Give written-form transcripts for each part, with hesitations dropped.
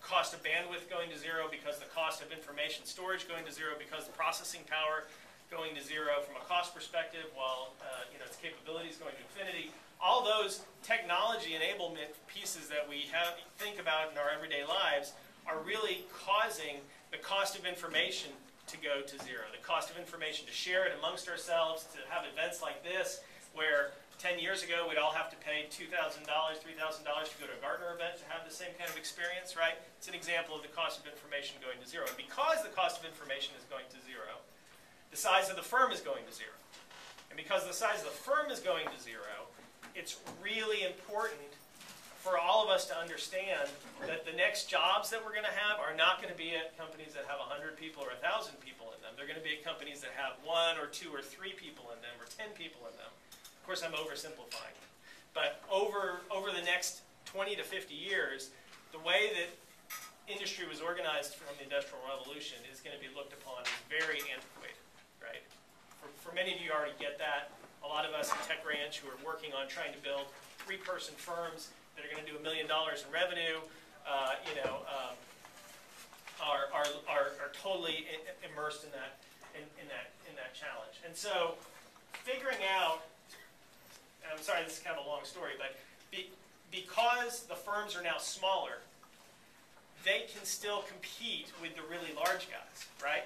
cost of bandwidth going to zero, because the cost of information storage going to zero, because the processing power going to zero from a cost perspective, while its capabilities going to infinity. All those technology enablement pieces that we think about in our everyday lives are really causing the cost of information to go to zero. The cost of information to share it amongst ourselves, to have events like this, where 10 years ago we'd all have to pay $2,000, $3,000 to go to a Gartner event to have the same kind of experience, right? It's an example of the cost of information going to zero. And because the cost of information is going to zero, the size of the firm is going to zero. And because the size of the firm is going to zero, it's really important for all of us to understand that the next jobs that we're going to have are not going to be at companies that have 100 people or 1,000 people in them. They're going to be at companies that have 1 or 2 or 3 people in them, or 10 people in them. Of course, I'm oversimplifying. But over the next 20 to 50 years, the way that industry was organized from the Industrial Revolution is going to be looked upon as very antiquated, right? For many of you already get that. A lot of us at Tech Ranch who are working on trying to build 3-person firms that are going to do $1 million in revenue, are totally immersed in that challenge. And so, figuring out, and I'm sorry, this is kind of a long story, but because the firms are now smaller, they can still compete with the really large guys, right?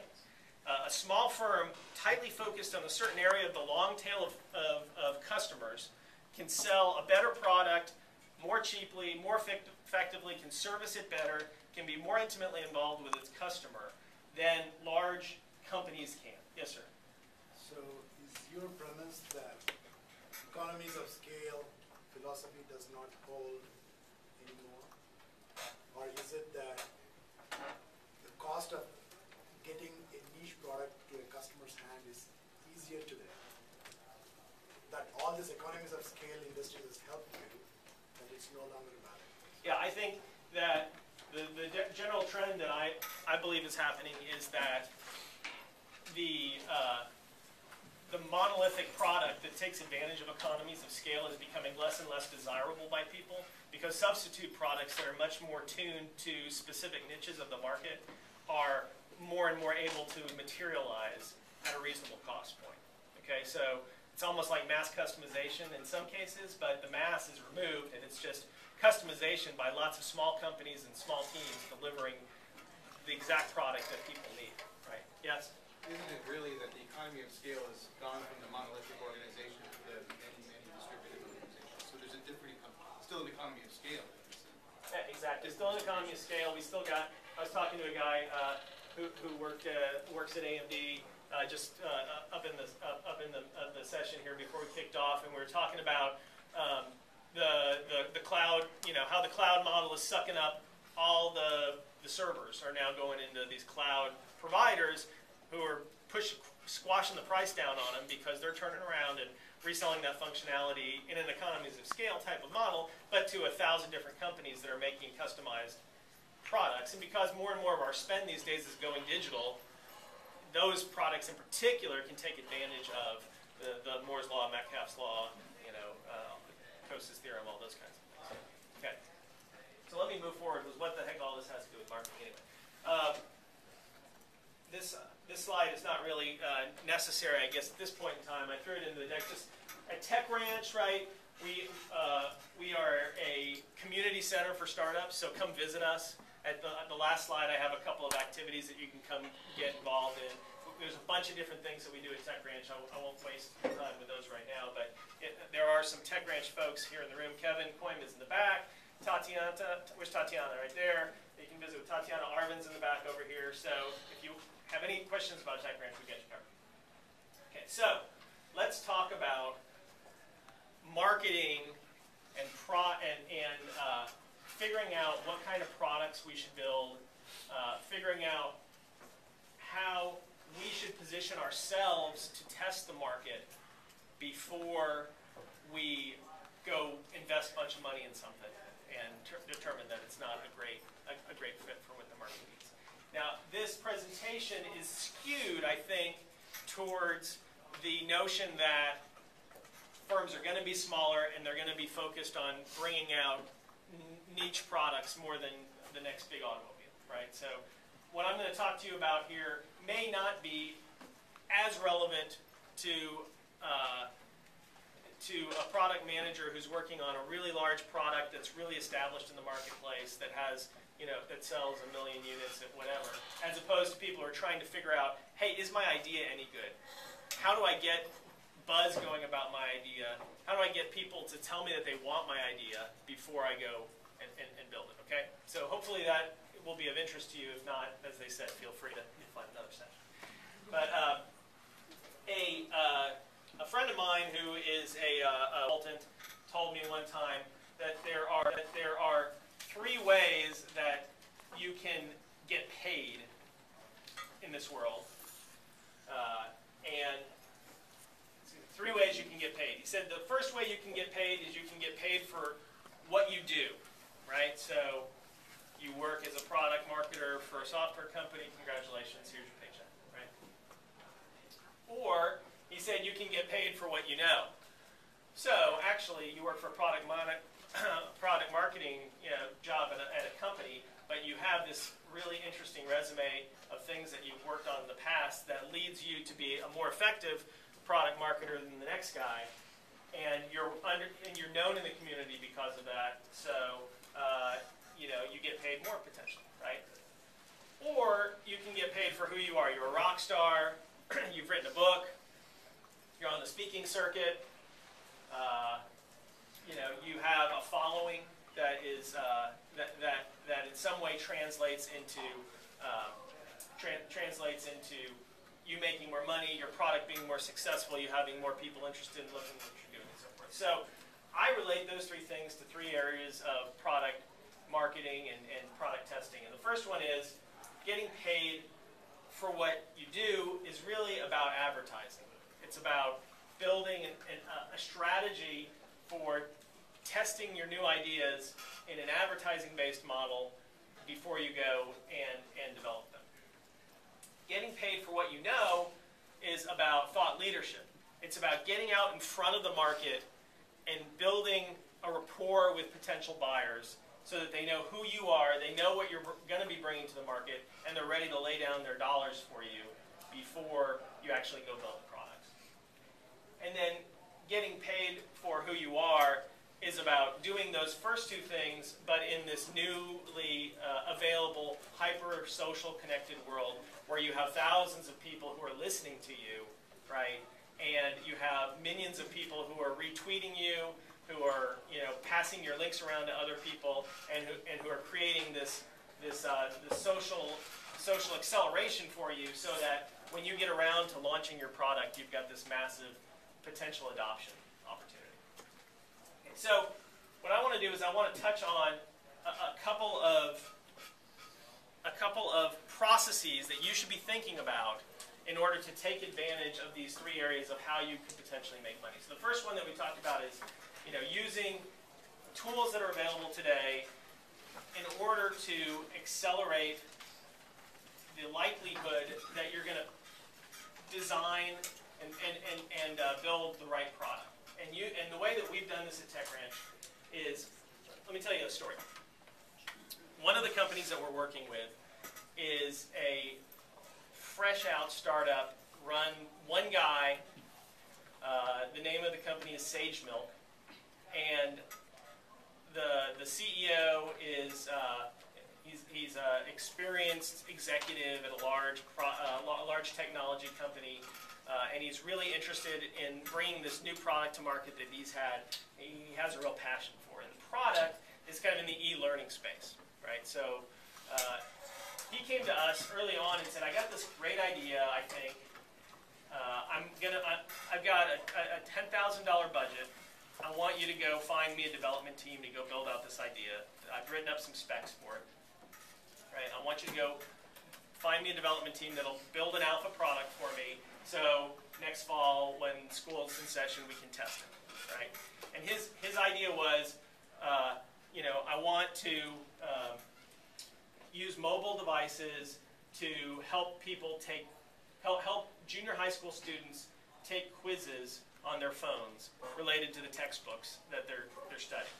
A small firm, tightly focused on a certain area of the long tail of customers, can sell a better product more cheaply, more effectively, can service it better, can be more intimately involved with its customer than large companies can. Yes, sir? So is your premise that economies of scale philosophy does not hold anymore? Or is it that the cost of getting a niche product to a customer's hand is easier today? That all this economies of scale industry has helped you, that it's no longer valid? Yeah, I think that the general trend that I believe is happening is that the monolithic product that takes advantage of economies of scale is becoming less and less desirable by people, because substitute products that are much more tuned to specific niches of the market are more and more able to materialize at a reasonable cost point. Okay, so it's almost like mass customization in some cases, but the mass is removed, and it's just customization by lots of small companies and small teams delivering the exact product that people need, right? Yes? Isn't it really that the economy of scale has gone from the monolithic organization to the many, many distributed organizations? So there's a different, still an economy of scale. Yeah, exactly. Still an economy of scale. We still got, I was talking to a guy who works at AMD just up in the session here before we kicked off, and we were talking about the cloud, how the cloud model is sucking up all the servers are now going into these cloud providers who are squashing the price down on them because they're turning around and reselling that functionality in an economies of scale type of model, but to 1,000 different companies that are making customized products. And because more and more of our spend these days is going digital, those products in particular can take advantage of the Moore's Law, Metcalfe's Law, Coase's theorem, all those kinds of things. Okay. So let me move forward with what the heck all this has to do with marketing anyway. This slide is not really necessary, I guess, at this point in time. I threw it into the deck. Just at Tech Ranch, right, we are a community center for startups, so come visit us. At the last slide, I have a couple of activities that you can come get involved in. There's a bunch of different things that we do at Tech Ranch. I won't waste time with those right now, but there are some Tech Ranch folks here in the room. Kevin Koim is in the back. Tatiana, where's Tatiana? Right there. You can visit with Tatiana. Arvin's in the back over here. So if you have any questions about Tech Ranch, we get you covered. Okay, so let's talk about marketing and figuring out what kind of products we should build, figuring out how we should position ourselves to test the market before we go invest a bunch of money in something and determine that it's not a great fit for what the market needs. Now, this presentation is skewed, I think, towards the notion that firms are going to be smaller and they're going to be focused on bringing out niche products more than the next big automobile, right? So what I'm going to talk to you about here may not be as relevant to a product manager who's working on a really large product that's really established in the marketplace, that has, that sells 1 million units at whatever, as opposed to people who are trying to figure out, hey, is my idea any good? How do I get buzz going about my idea? How do I get people to tell me that they want my idea before I go and build it, okay? So hopefully that will be of interest to you. If not, as they said, feel free to find another session. But a friend of mine who is a consultant told me one time that there are 3 ways that you can get paid in this world, and 3 ways you can get paid. He said the first way you can get paid is you can get paid for what you do, right? So you work as a product marketer for a software company. Congratulations, here's your paycheck, right? Or he said you can get paid for what you know. So actually, you work for a product marketing job at a company, but you have this really interesting resume of things that you've worked on in the past that leads you to be a more effective product marketer than the next guy, and you're known in the community because of that. So you get paid more potentially, right? Or you can get paid for who you are. You're a rock star. You've written a book. You're on the speaking circuit. You have a following that is that in some way translates into you making more money, your product being more successful, you having more people interested in looking at what you're doing, and so forth. So I relate those 3 things to 3 areas of product marketing and product testing. And the first one is getting paid for what you do is really about advertising. It's about building a strategy for testing your new ideas in an advertising-based model before you go and develop them. Getting paid for what you know is about thought leadership. It's about getting out in front of the market and building a rapport with potential buyers so that they know who you are, they know what you're going to be bringing to the market, and they're ready to lay down their dollars for you before you actually go build the products. And then getting paid for who you are is about doing those first 2 things, but in this newly available, hyper-social connected world where you have thousands of people who are listening to you, right? And you have millions of people who are retweeting you, who are passing your links around to other people, and who are creating this social acceleration for you, so that when you get around to launching your product, you've got this massive potential adoption opportunity. Okay, so what I want to do is I want to touch on a couple of processes that you should be thinking about in order to take advantage of these 3 areas of how you could potentially make money. So the first one that we talked about is using tools that are available today in order to accelerate the likelihood that you're going to design and build the right product. And the way that we've done this at TechRanch is, let me tell you a story. One of the companies that we're working with is a fresh out startup run one guy. The name of the company is Sage Milk, and the CEO is he's an experienced executive at a large technology company, and he's really interested in bringing this new product to market that he has a real passion for. And the product is kind of in the e-learning space, right? So he came to us early on and said, "I got this great idea. I think I've got a $10,000 budget. I want you to go find me a development team to go build out this idea. I've written up some specs for it. Right? I want you to go find me a development team that'll build an alpha product for me. So next fall, when school's in session, we can test it." Right? And his idea was, I want to use mobile devices to help people help junior high school students take quizzes on their phones related to the textbooks that they're studying.